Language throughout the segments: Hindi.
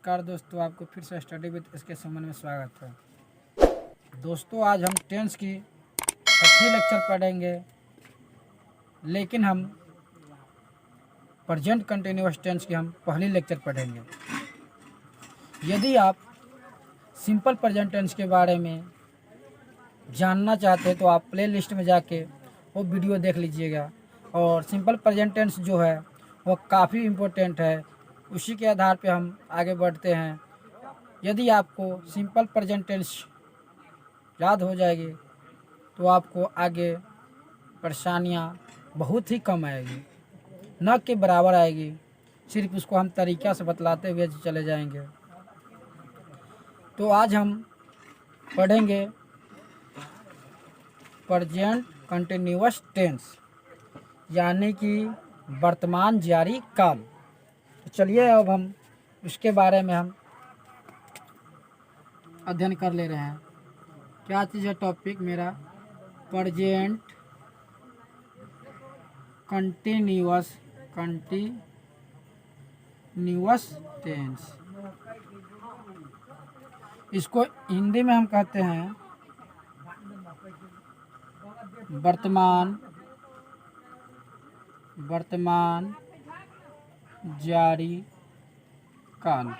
नमस्कार दोस्तों, आपको फिर से स्टडी विद इसके सुमन में स्वागत है। दोस्तों आज हम टेंस की छठी लेक्चर पढ़ेंगे, लेकिन हम प्रेजेंट कंटिन्यूअस टेंस की हम पहली लेक्चर पढ़ेंगे। यदि आप सिंपल प्रेजेंट टेंस के बारे में जानना चाहते हैं तो आप प्ले लिस्ट में जाके वो वीडियो देख लीजिएगा। और सिंपल प्रेजेंट टेंस जो है वो काफ़ी इम्पोर्टेंट है, उसी के आधार पे हम आगे बढ़ते हैं। यदि आपको सिंपल प्रेजेंट टेंस याद हो जाएगी तो आपको आगे परेशानियां बहुत ही कम आएगी, न के बराबर आएगी। सिर्फ उसको हम तरीक़ा से बतलाते हुए चले जाएंगे। तो आज हम पढ़ेंगे प्रेजेंट कंटिन्यूअस टेंस, यानी कि वर्तमान जारी काल। तो चलिए अब हम इसके बारे में हम अध्ययन कर ले रहे हैं। क्या चीज़ है टॉपिक मेरा? Present continuous tense. इसको हिंदी में हम कहते हैं वर्तमान जारी काल,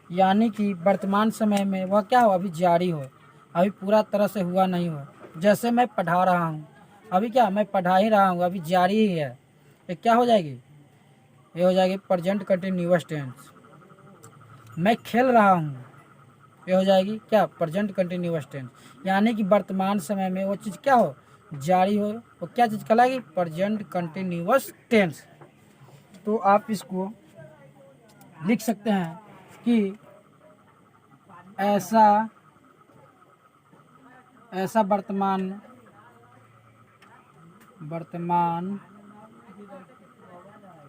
यानी कि वर्तमान समय में वह क्या हो, अभी जारी हो, अभी पूरा तरह से हुआ नहीं हो। जैसे मैं पढ़ा रहा हूँ, अभी क्या मैं पढ़ा ही रहा हूँ, अभी जारी ही है। ये क्या हो जाएगी? ये हो जाएगी प्रेजेंट कंटिन्यूअस टेंस। मैं खेल रहा हूँ, ये हो जाएगी क्या? Present continuous tense. यानी कि वर्तमान समय में वो चीज़ क्या हो, जारी हो, वो क्या चीज़ कहलाएगी? Present continuous tense. तो आप इसको लिख सकते हैं कि ऐसा वर्तमान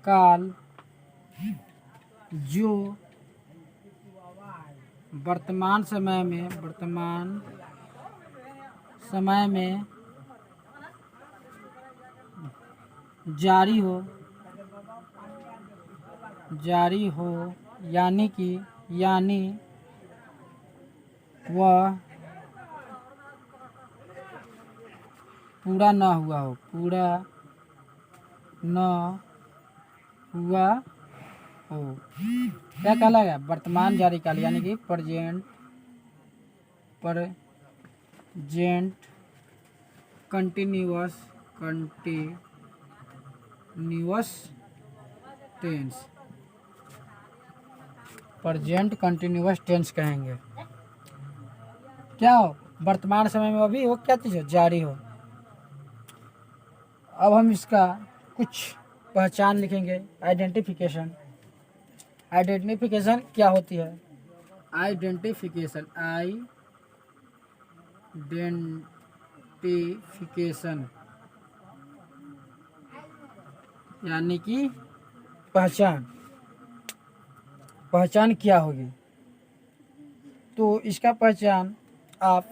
काल जो वर्तमान समय में जारी हो, यानी वह पूरा न हुआ हो, क्या कहलाएगा? वर्तमान जारी काल, यानी कि present continuous tense. Present continuous tense कहेंगे। क्या हो? वर्तमान समय में अभी वो क्या चीज़ हो, जारी हो। अब हम इसका कुछ पहचान लिखेंगे। आइडेंटिफिकेशन क्या होती है? आइडेंटिफिकेशन यानी कि पहचान क्या होगी? तो इसका पहचान आप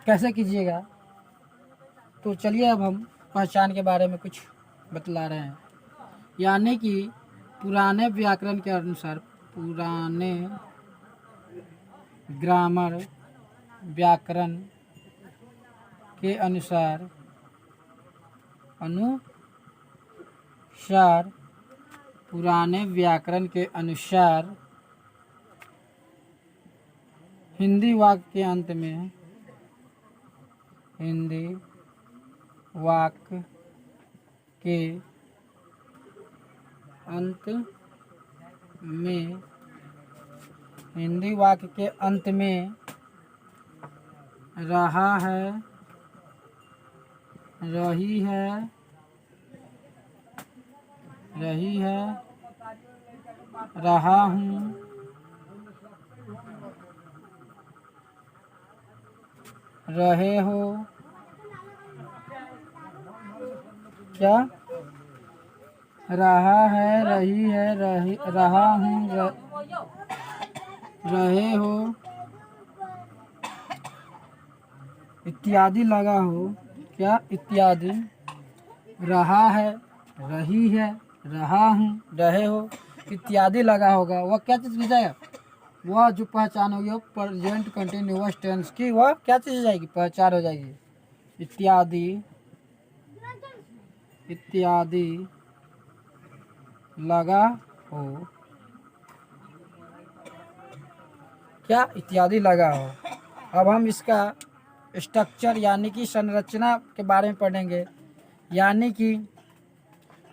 कैसे कीजिएगा? तो चलिए अब हम पहचान के बारे में कुछ बतला रहे हैं। यानी कि पुराने व्याकरण के अनुसार, पुराने ग्रामर व्याकरण के अनुसार पुराने व्याकरण के अनुसार हिंदी वाक्य के अंत में रहा है, रही है, रहा हूँ, रहे हो, क्या? रहा है, रही है, रहा हूँ, रहे हो इत्यादि लगा हो। क्या? इत्यादि। रहा है, रही है, रहा हूँ, रहे हो इत्यादि लगा होगा, वह क्या चीज़ की जाएगा? वह जो पहचान होगी वो प्रेजेंट कंटिन्यूअस टेंस की वह क्या चीज़ हो जाएगी? पहचान हो जाएगी। इत्यादि इत्यादि लगा हो, क्या? इत्यादि लगा हो। अब हम इसका स्ट्रक्चर यानी कि संरचना के बारे में पढ़ेंगे, यानी कि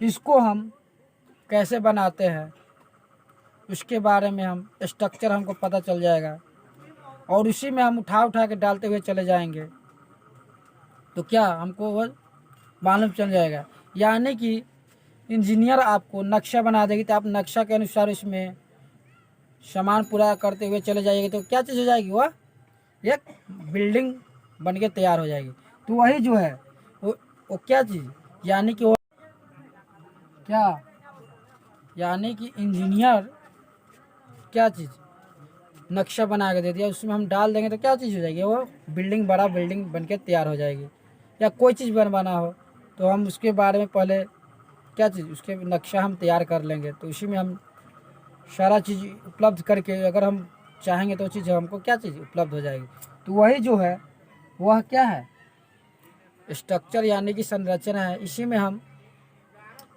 इसको हम कैसे बनाते हैं उसके बारे में हम स्ट्रक्चर हमको पता चल जाएगा और उसी में हम उठा उठा के डालते हुए चले जाएंगे तो क्या हमको वो मालूम चल जाएगा। यानी कि इंजीनियर आपको नक्शा बना देगी तो आप नक्शा के अनुसार इसमें सामान पूरा करते हुए चले जाइएगा तो क्या चीज़ हो जाएगी? वह एक बिल्डिंग बन के तैयार हो जाएगी। तो वही जो है वो क्या चीज़, यानी कि वो क्या, यानी कि इंजीनियर क्या चीज़ नक्शा बना के दे दिया, उसमें हम डाल देंगे तो क्या चीज़ हो जाएगी? वो बिल्डिंग, बड़ा बिल्डिंग बन के तैयार हो जाएगी। या कोई चीज़ बनवाना हो तो हम उसके बारे में पहले क्या चीज़, उसके नक्शा हम तैयार कर लेंगे तो उसी में हम सारा चीज़ उपलब्ध करके अगर हम चाहेंगे तो चीज़ हमको क्या चीज़ उपलब्ध हो जाएगी। तो वही जो है वह क्या है? स्ट्रक्चर यानी कि संरचना है। इसी में हम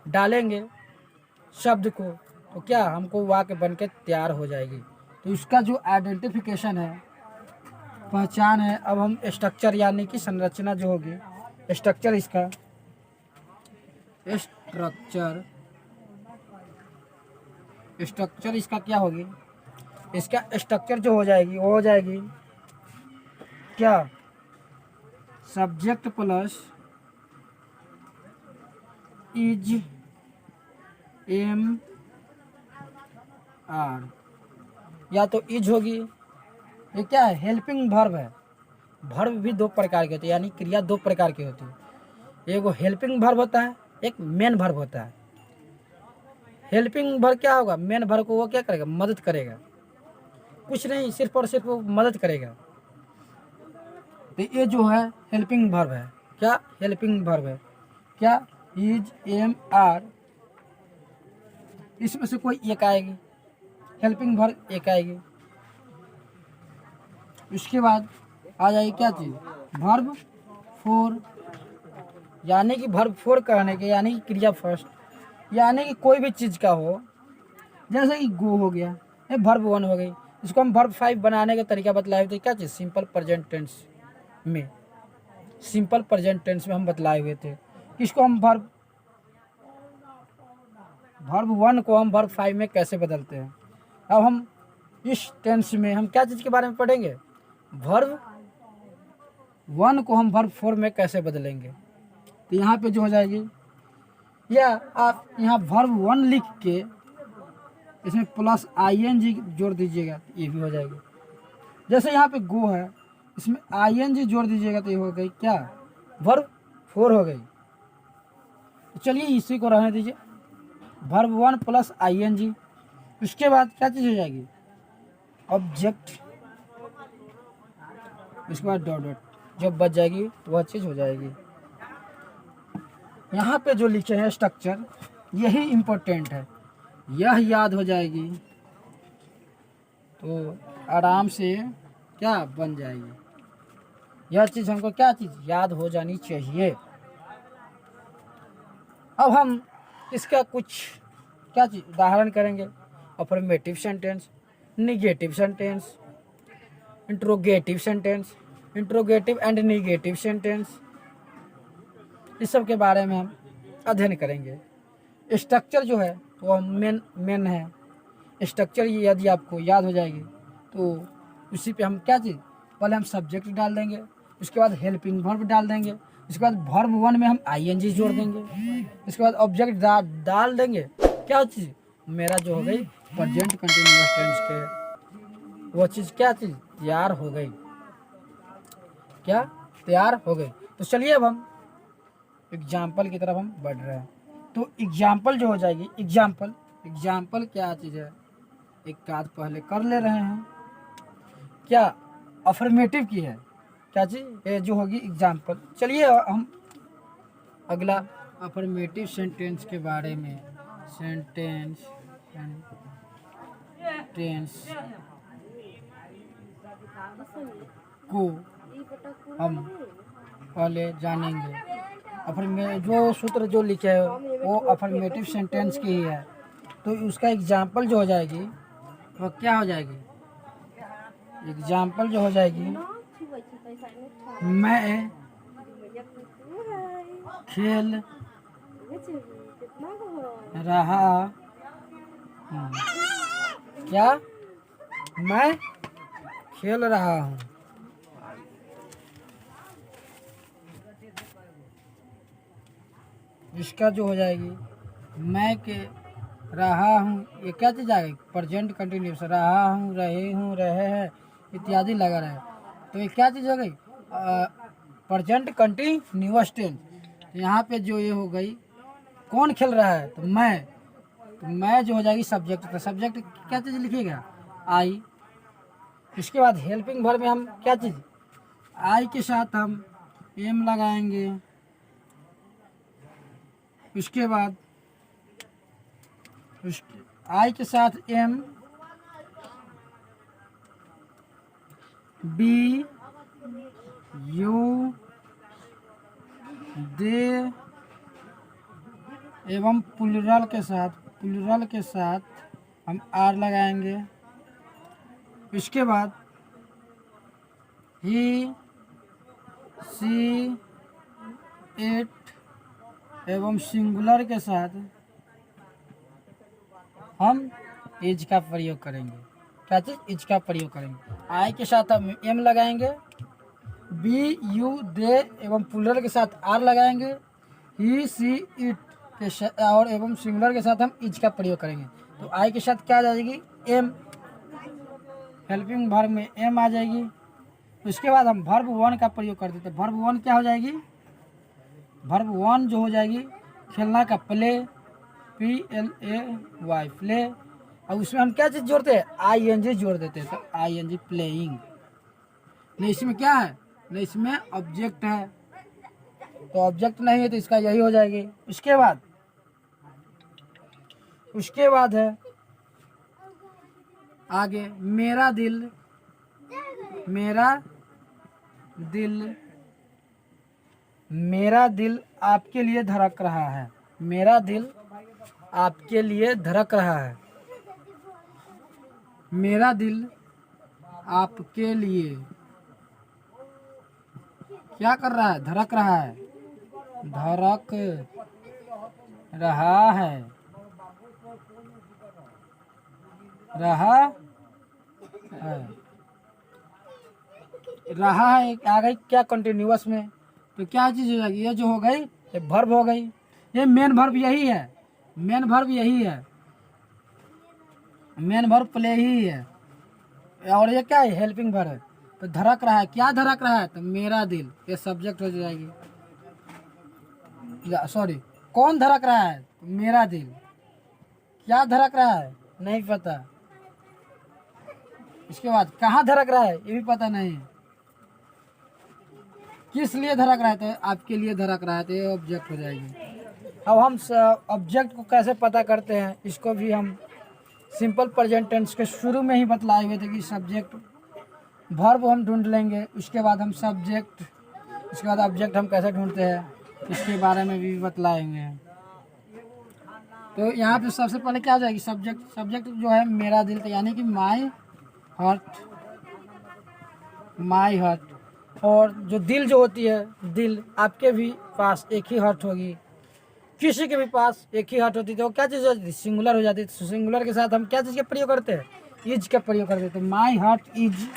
डालेंगे शब्द को तो क्या हमको वाक्य बन के तैयार हो जाएगी। तो इसका जो आइडेंटिफिकेशन है, पहचान है। अब हम स्ट्रक्चर यानी कि संरचना जो होगी, स्ट्रक्चर इसका स्ट्रक्चर इसका क्या होगी? इसका स्ट्रक्चर जो हो जाएगी वो हो जाएगी क्या? Subject plus is am are, या तो इज होगी, ये क्या है? हेल्पिंग वर्ब है। वर्ब भी दो प्रकार के होते हैं, यानी क्रिया दो प्रकार की होती है। एक वो हेल्पिंग वर्ब होता है, एक मेन वर्ब होता है। हेल्पिंग वर्ब क्या होगा? मेन वर्ब को वो क्या करेगा? मदद करेगा, कुछ नहीं, सिर्फ और सिर्फ वो मदद करेगा। तो ये जो है हेल्पिंग वर्ब है। क्या हेल्पिंग वर्ब है? क्या? इज एम आर, इसमें से कोई एक आएगी, हेल्पिंग वर्ब एक आएगी। उसके बाद आ जाएगी क्या चीज़? वर्ब फोर, यानी कि वर्ब फोर कहने के यानी कि क्रिया फर्स्ट, यानी कि कोई भी चीज़ का हो, जैसे कि गो हो गया, ये वर्ब वन हो गई। इसको हम वर्ब फाइव बनाने का तरीका बतलाए हुए थे, क्या चीज़? सिंपल प्रेजेंट टेंस में, सिंपल प्रेजेंट टेंस में हम बतलाए हुए थे। इसको हम वर्ब वन को हम वर्ब फाइव में कैसे बदलते हैं। अब हम इस टेंस में हम क्या चीज़ के बारे में पढ़ेंगे? वर्ब वन को हम वर्ब फोर में कैसे बदलेंगे। तो यहाँ पे जो हो जाएगी, या आप यहाँ वर्ब वन लिख के इसमें प्लस ING जोड़ दीजिएगा, ये भी हो जाएगी। जैसे यहाँ पे गो है, इसमें ING जोड़ दीजिएगा तो ये हो गई क्या? वर्ब फोर हो गई। तो चलिए इसी को रहने दीजिए, वर्ब वन प्लस ING। उसके बाद क्या चीज़ हो जाएगी? ऑब्जेक्ट, उसके बाद डॉट डॉट, जब बच जाएगी तो वह चीज़ हो जाएगी। यहाँ पे जो लिखे हैं स्ट्रक्चर, यही इम्पोर्टेंट है, यह याद हो जाएगी तो आराम से क्या बन जाएगी। यह चीज़ हमको क्या चीज़ याद हो जानी चाहिए। अब हम इसका कुछ क्या चीज़ उदाहरण करेंगे। Affirmative sentence, negative sentence, interrogative sentence, interrogative and negative sentence, इस सब के बारे में हम अध्ययन करेंगे। स्ट्रक्चर जो है वो मेन है। स्ट्रक्चर यदि आपको याद हो जाएगी तो उसी पे हम क्या चीज़, पहले हम सब्जेक्ट डाल देंगे, उसके बाद हेल्पिंग वर्ब डाल देंगे, उसके बाद वर्ब वन में हम ING जोड़ देंगे, उसके बाद ऑब्जेक्ट डाल देंगे। क्या चीज़ मेरा जो हो गई प्रेजेंट कंटिन्यूअस टेंस के वो चीज़ क्या चीज़ तैयार हो गई, क्या तैयार हो गई। तो चलिए अब हम एग्जाम्पल की तरफ हम बढ़ रहे हैं। तो एग्जाम्पल जो हो जाएगी, एग्जाम्पल क्या चीज़ है, एक काज पहले कर ले रहे हैं, क्या अफर्मेटिव की है, क्या चीज़ ये जो होगी एग्जाम्पल। चलिए हम अगला अफर्मेटिव सेंटेंस के बारे में सेंटेंस को हम पहले जानेंगे। जो सूत्र जो लिखे है वो अफर्मेटिव सेंटेंस की ही है, तो उसका एग्जाम्पल जो हो जाएगी वो क्या हो जाएगी? एग्जाम्पल जो हो जाएगी, मैं खेल रहा हूँ। क्या? मैं खेल रहा हूँ। इसका जो हो जाएगी, मैं के रहा हूँ, ये क्या चीज़ आ गई? प्रेजेंट कंटिन्यूस, रहा हूँ, रहे हूँ, रहे हैं इत्यादि लगा रहा है, तो ये क्या चीज़ हो गई? Present continuous tense. यहाँ पे जो ये हो गई, कौन खेल रहा है? तो मैं जो हो जाएगी सब्जेक्ट। तो सब्जेक्ट क्या चीज़ लिखिएगा? आई। इसके बाद हेल्पिंग वर्ब में हम क्या चीज़, आई के साथ हम एम लगाएंगे। उसके बाद आई के साथ एम, बी, यू, दे एवं प्लूरल के साथ हम आर लगाएंगे। इसके बाद ही, सी, इट एवं सिंगुलर के साथ हम इज का प्रयोग करेंगे। क्या चीज़? इज का प्रयोग करेंगे। आई के साथ हम एम लगाएंगे, बी, यू, दे एवं प्लूरल के साथ आर लगाएंगे, ही, सी, इट के और एवं सिंगुलर के साथ हम इज का प्रयोग करेंगे। तो आई के साथ क्या आ जाएगी? एम। हेल्पिंग वर्ब में एम आ जाएगी। उसके बाद हम वर्ब वन का प्रयोग कर देते हैं। वर्ब वन क्या हो जाएगी? वर्ब वन जो हो जाएगी, खेलना का प्ले, PLAY, प्ले। और उसमें हम क्या चीज़ जोड़ते हैं? ING जोड़ देते हैं, तो ING प्लेइंग। नहीं इसमें क्या है? नहीं इसमें ऑब्जेक्ट है, तो ऑब्जेक्ट नहीं है तो इसका यही हो जाएगी। उसके बाद है आगे, मेरा दिल आपके लिए धड़क रहा है। मेरा दिल आपके लिए धड़क रहा है। मेरा दिल आपके लिए क्या कर रहा है? धड़क रहा है। धड़क रहा है। रहा है आ गई क्या? कंटिन्यूअस में। तो क्या चीज़ हो जाएगी? ये जो हो गई, ये वर्ब हो गई। ये मेन वर्ब यही है। मेन वर्ब प्ले ही है। और ये क्या है? हेल्पिंग वर्ब है। तो धड़क रहा है, क्या धड़क रहा है? तो मेरा दिल, ये सब्जेक्ट हो जाएगी। सॉरी, कौन धड़क रहा है? तो मेरा दिल। क्या धड़क रहा है? नहीं पता। इसके बाद कहाँ धड़क रहा है? ये भी पता नहीं। किस लिए धड़क रहा है? तो आपके लिए धड़क रहा है, तो ये ऑब्जेक्ट हो जाएगी। अब हम ऑब्जेक्ट को कैसे पता करते हैं, इसको भी हम सिंपल प्रेजेंट टेंस के शुरू में ही बतलाए हुए थे कि सब्जेक्ट वर्ब हम ढूंढ लेंगे। उसके बाद हम सब्जेक्ट, उसके बाद ऑब्जेक्ट हम कैसे ढूंढते हैं, इसके बारे में भी बतलाएंगे। तो यहाँ पे सबसे पहले क्या हो जाएगी? सब्जेक्ट जो है मेरा दिल, तो यानी कि माई हार्ट। और जो दिल जो होती है, दिल आपके भी पास एक ही हार्ट होगी, किसी के भी पास एक ही हार्ट होती है, तो क्या चीज़ हो जाती है? सिंगुलर हो जाती है। तो सिंगुलर के साथ हम क्या चीज़ का प्रयोग करते हैं? इज का प्रयोग करते हैं। तो माई हार्ट इज।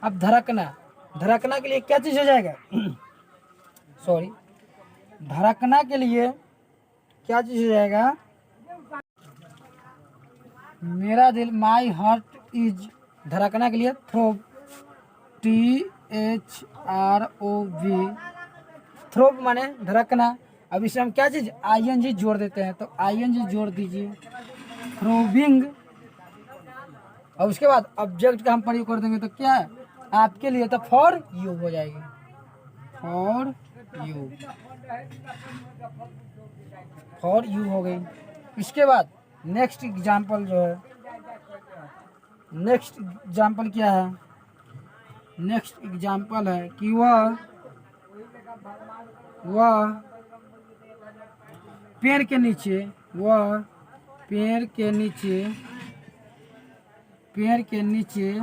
अब धड़कना के लिए क्या चीज़ हो जाएगा? सॉरी, धड़कना के लिए क्या चीज़ हो जाएगा? मेरा दिल, माई हार्ट इज। धड़कना के लिए थ्रोब, THROB, थ्रोब माने धड़कना। अब इसमें हम क्या चीज़? ING जोड़ देते हैं, तो ING जोड़ दीजिए, थ्रोबिंग। और उसके बाद ऑब्जेक्ट का हम प्रयोग कर देंगे, तो क्या आपके लिए? तो फॉर यू हो जाएगी, फॉर यू। फॉर यू हो गई। इसके बाद नेक्स्ट एग्जाम्पल जो है, नेक्स्ट एग्जाम्पल क्या है, नेक्स्ट एग्जाम्पल है कि वह पेड़ के नीचे, वह पेड़ के नीचे, पेड़ के नीचे,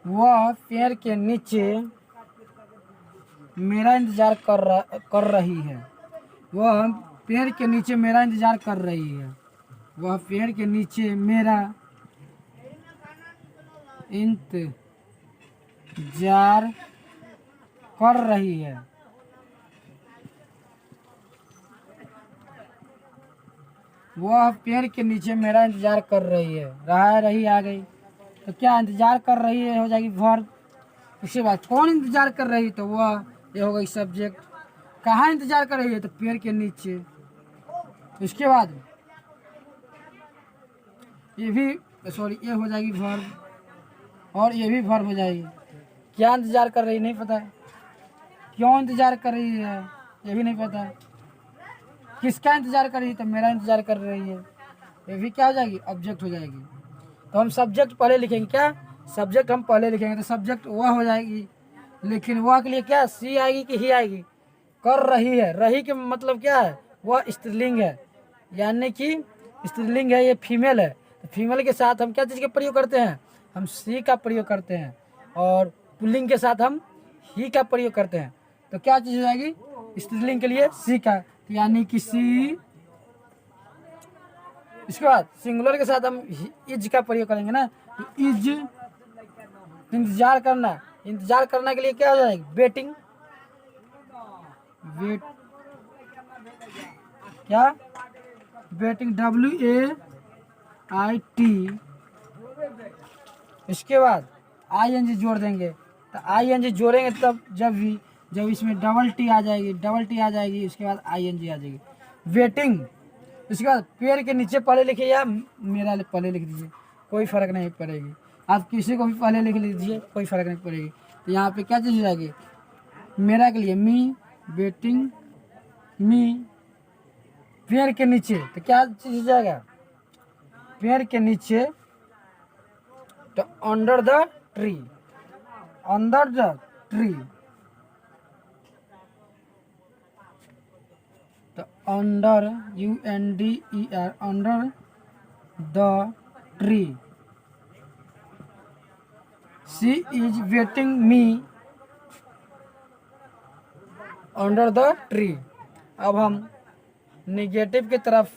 वह पेड़ के नीचे मेरा इंतजार कर रही है। वह पेड़ के नीचे मेरा इंतजार कर रही है। वह पेड़ के नीचे मेरा इंतजार कर रही है। वह पेड़ के नीचे मेरा इंतजार कर रही है। रही आ गई तो क्या इंतजार कर रही है हो जाएगी वर्ब। उसके बाद कौन इंतजार कर रही है तो वह, ये हो गई सब्जेक्ट। कहाँ इंतजार कर रही है तो पेड़ के नीचे। उसके बाद ये भी सॉरी ये हो जाएगी वर्ब और ये भी वर्ब हो जाएगी। क्या इंतजार कर रही है नहीं पता है, क्यों इंतजार कर रही है ये भी नहीं पता, किसका इंतजार कर रही है तो मेरा इंतजार कर रही है, ये भी क्या हो जाएगी ऑब्जेक्ट हो जाएगी। तो हम सब्जेक्ट पहले लिखेंगे, क्या सब्जेक्ट हम पहले लिखेंगे तो सब्जेक्ट वह हो जाएगी, लेकिन वह के लिए क्या सी आएगी कि ही आएगी। कर रही है, रही के मतलब क्या है, वह स्त्रीलिंग है, यानी कि स्त्रीलिंग है, ये फीमेल है। तो फीमेल के साथ हम क्या चीज़ का प्रयोग करते हैं, हम सी का प्रयोग करते हैं, और पुल्लिंग के साथ हम ही का प्रयोग करते हैं। तो क्या चीज़ हो जाएगी स्त्रीलिंग के लिए सी का, यानी कि सी। इसके बाद सिंगुलर के साथ हम इज का प्रयोग करेंगे ना, तो इज इंतजार करना, इंतजार करने के लिए क्या हो जाएगी वेटिंग, वेट क्या वेटिंग WAIT। इसके बाद ING जोड़ देंगे, तो ING जोड़ेंगे तब जब इसमें डबल टी आ जाएगी, उसके बाद ING आ जाएगी वेटिंग। इसके बाद पेड़ के नीचे पहले लिखिए या मेरा पहले लिख दीजिए, कोई फर्क नहीं पड़ेगी। आप किसी को भी पहले लिख लीजिए, कोई फर्क नहीं पड़ेगी। तो यहाँ पे क्या चीज़ हो जाएगी, मेरा के लिए मी, वेटिंग मी, पेड़ के नीचे, तो क्या चीज़ हो जाएगा पेड़ के नीचे, तो under the tree, under the tree, तो under UNDER under the tree, she is waiting me under the tree. अब हम निगेटिव की तरफ,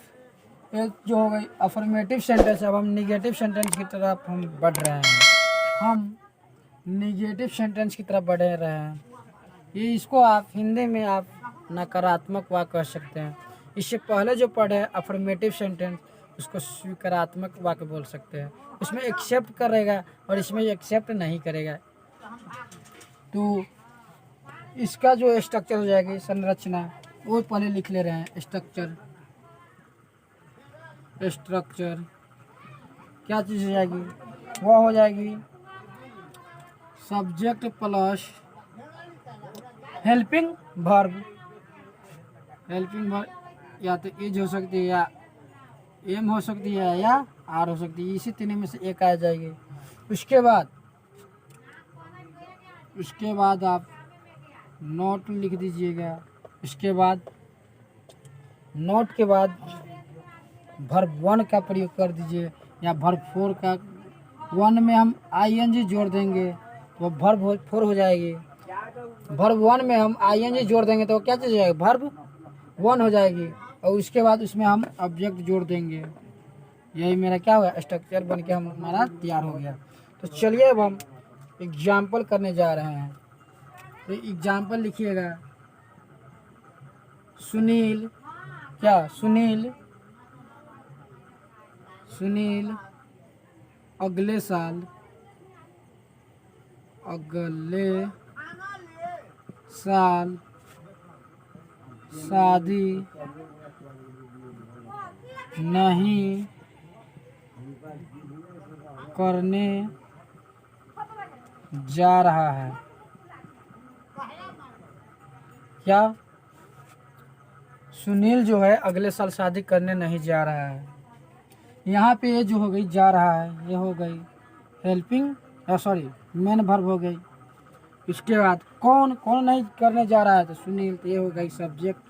एक जो हो गई अफर्मेटिव सेंटेंस, अब हम निगेटिव सेंटेंस की तरफ हम बढ़ रहे हैं, हम निगेटिव सेंटेंस की तरफ बढ़ रहे हैं। ये इसको आप हिंदी में आप नकारात्मक वाक्य कह सकते हैं। इससे पहले जो पढ़े अफर्मेटिव सेंटेंस उसको स्वीकारात्मक वाक्य बोल सकते हैं। उसमें एक्सेप्ट करेगा और इसमें एक्सेप्ट नहीं करेगा। तो इसका जो स्ट्रक्चर हो जाएगी संरचना, वो पहले लिख ले रहे हैं। स्ट्रक्चर क्या चीज़ हो जाएगी, वह हो जाएगी subject plus helping verb. Helping verb या तो इज हो सकती है, या एम हो सकती है, या आर हो सकती है, इसी तीन में से एक आ जाएगी। उसके बाद आप नोट लिख दीजिएगा। इसके बाद नोट के बाद वर्ब 1 का प्रयोग कर दीजिए, या वर्ब 4 का। 1 में हम ING जोड़ देंगे तो वर्ब 4 हो जाएगी। वर्ब 1 में हम ING जोड़ देंगे तो क्या चीज़ हो जाएगी, वर्ब 1 हो जाएगी। और उसके बाद उसमें हम ऑब्जेक्ट जोड़ देंगे। यही मेरा क्या हुआ स्ट्रक्चर बन के हमारा तैयार हो गया। तो चलिए अब हम एग्जाम्पल करने जा रहे हैं। तो एग्जाम्पल लिखिएगा, सुनील अगले साल शादी नहीं करने जा रहा है। क्या सुनील जो है अगले साल शादी करने नहीं जा रहा है। यहाँ पे ये जो हो गई जा रहा है, ये हो गई हेल्पिंग सॉरी मेन वर्ब हो गई। इसके बाद कौन कौन नहीं करने जा रहा है, तो सुनील, तो ये हो गई सब्जेक्ट।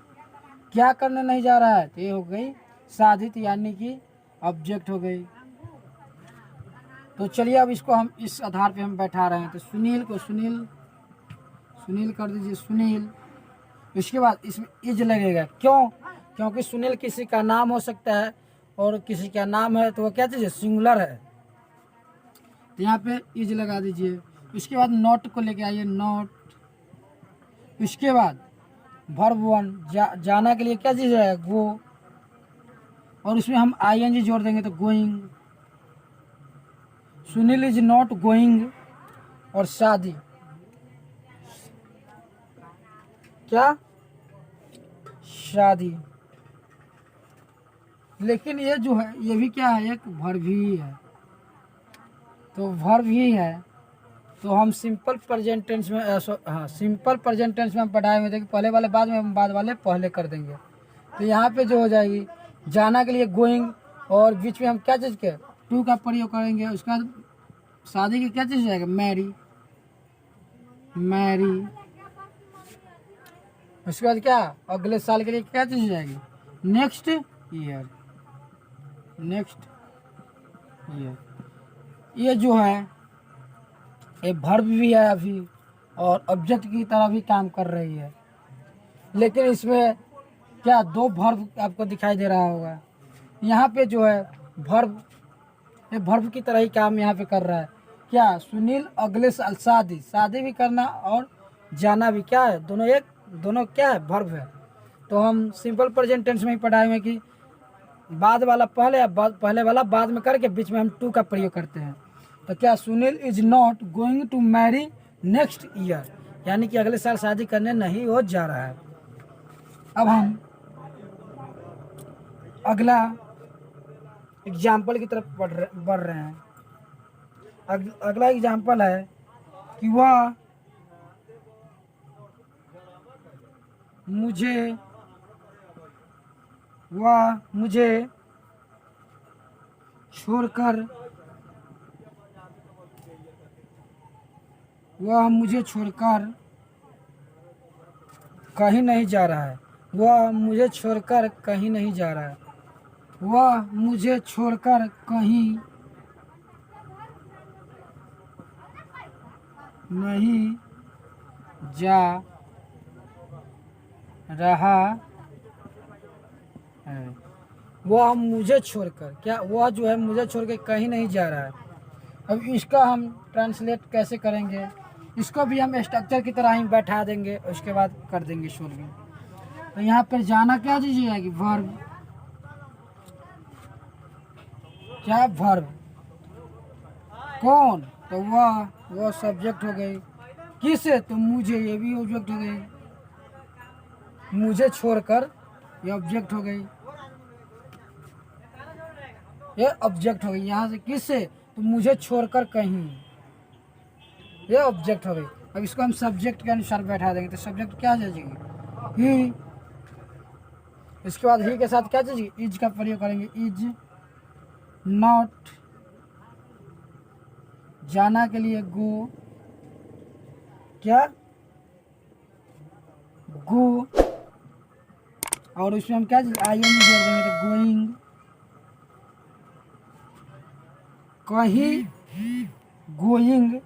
क्या करने नहीं जा रहा है, तो ये हो गई साधित यानी कि ऑब्जेक्ट हो गई। तो चलिए अब इसको हम इस आधार पे हम बैठा रहे हैं। तो सुनील को सुनील कर दीजिए सुनील। इसके बाद इसमें इज लगेगा, क्यों? क्योंकि सुनील किसी का नाम हो सकता है और किसी का नाम है तो वो क्या चीज़ है, सिंगुलर है, तो यहाँ पे इज लगा दीजिए। इसके बाद नॉट को लेके आइए, नॉट। इसके बाद वर्ब वन जाना के लिए क्या चीज़ है, गो, और उसमें हम आईएनजी जोड़ देंगे तो going. Sunil is not going, और शादी क्या, शादी। लेकिन ये जो है ये भी क्या है, एक वर्ब ही है, तो वर्ब ही है, तो हम सिंपल प्रेजेंट टेंस में हाँ सिंपल प्रेजेंट टेंस में हम पढ़ाए हुए थे कि पहले वाले बाद में, हम बाद वाले पहले कर देंगे। तो यहाँ पे जो हो जाएगी जाना के लिए गोइंग, और बीच में हम क्या चीज़ के टू का प्रयोग करेंगे। उसके बाद शादी की क्या चीज़ हो जाएगा, मैरी, मैरी। उसके बाद क्या, अगले साल के लिए क्या चीज़ हो जाएगी, नेक्स्ट ईयर, नेक्स्ट ईयर। ये जो है ये वर्ब भी है अभी और ऑब्जेक्ट की तरह भी काम कर रही है, लेकिन इसमें क्या दो वर्ब आपको दिखाई दे रहा होगा। यहाँ पे जो है वर्ब, ये वर्ब की तरह ही काम यहाँ पे कर रहा है। क्या, सुनील अगले साल शादी, शादी भी करना और जाना भी क्या है, दोनों क्या है, वर्ब है। तो हम सिंपल प्रेजेंट टेंस में ही पढ़ाए हैं कि बाद वाला पहले या पहले वाला बाद में करके बीच में हम टू का प्रयोग करते हैं। तो क्या, Sunil is not going to marry next year, यानी कि अगले साल शादी करने नहीं हो जा रहा है। अब हम अगला एग्जाम्पल की तरफ बढ़ रहे हैं। अगला एग्जाम्पल है कि वह मुझे छोड़कर कहीं नहीं जा रहा है। वह मुझे छोड़कर कहीं नहीं जा रहा है। वह मुझे छोड़कर कहीं नहीं जा रहा है। वह मुझे छोड़कर, क्या, वह जो है मुझे छोड़कर कहीं नहीं जा रहा है। अब इसका हम ट्रांसलेट कैसे करेंगे, इसको भी हम स्ट्रक्चर की तरह ही बैठा देंगे, उसके बाद कर देंगे सोल्विंग। तो यहाँ पर जाना क्या चीज़ आएगी, वर्ब। क्या, वर्ब। कौन, तो वह सब्जेक्ट हो गई। किसे, तो मुझे, ये भी ऑब्जेक्ट हो गई। मुझे छोड़कर, ये ऑब्जेक्ट हो गई, ये ऑब्जेक्ट हो गई। यहाँ से किससे, तो मुझे छोड़कर कहीं, ये ऑब्जेक्ट हो गई। अब इसको हम सब्जेक्ट के अनुसार बैठा देंगे, तो सब्जेक्ट क्या जाएगी, ही। इसके बाद ही के साथ क्या जाएगी, इज का प्रयोग करेंगे, इज नॉट। जाना के लिए गो, क्या, गो, और उसमें हम क्या आईएनजी जोड़ देंगे, तो गोइंग। कहीं, गोइंग,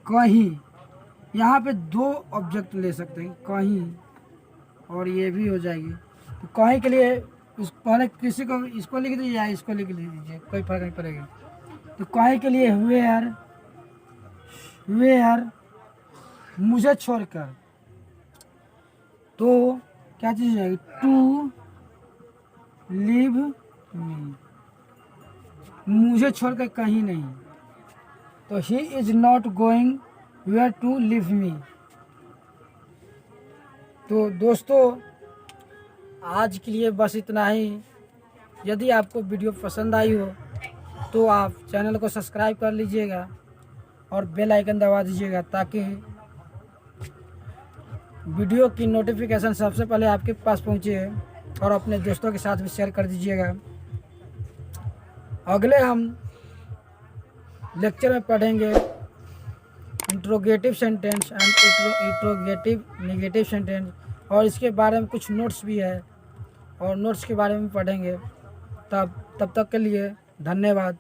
कहीं। यहाँ पे दो ऑब्जेक्ट ले सकते हैं, कहीं, और ये भी हो जाएगी। तो कहीं के लिए पहले किसी को इसको लिख दीजिए या इसको लिख लीजिए, कोई फर्क नहीं पड़ेगा। तो कहीं के लिए वेयर मुझे छोड़कर, तो क्या चीज़ है, टू लीव मी, मुझे छोड़कर कहीं नहीं। तो he is not going where to leave me. तो दोस्तों आज के लिए बस इतना ही। यदि आपको वीडियो पसंद आई हो तो आप चैनल को सब्सक्राइब कर लीजिएगा और बेल आइकन दबा दीजिएगा, ताकि वीडियो की नोटिफिकेशन सबसे पहले आपके पास पहुँचे और अपने दोस्तों के साथ भी शेयर कर दीजिएगा। अगले हम लेक्चर में पढ़ेंगे interrogative sentence and interrogative negative sentence, और इसके बारे में कुछ नोट्स भी है और नोट्स के बारे में पढ़ेंगे। तब तक के लिए धन्यवाद।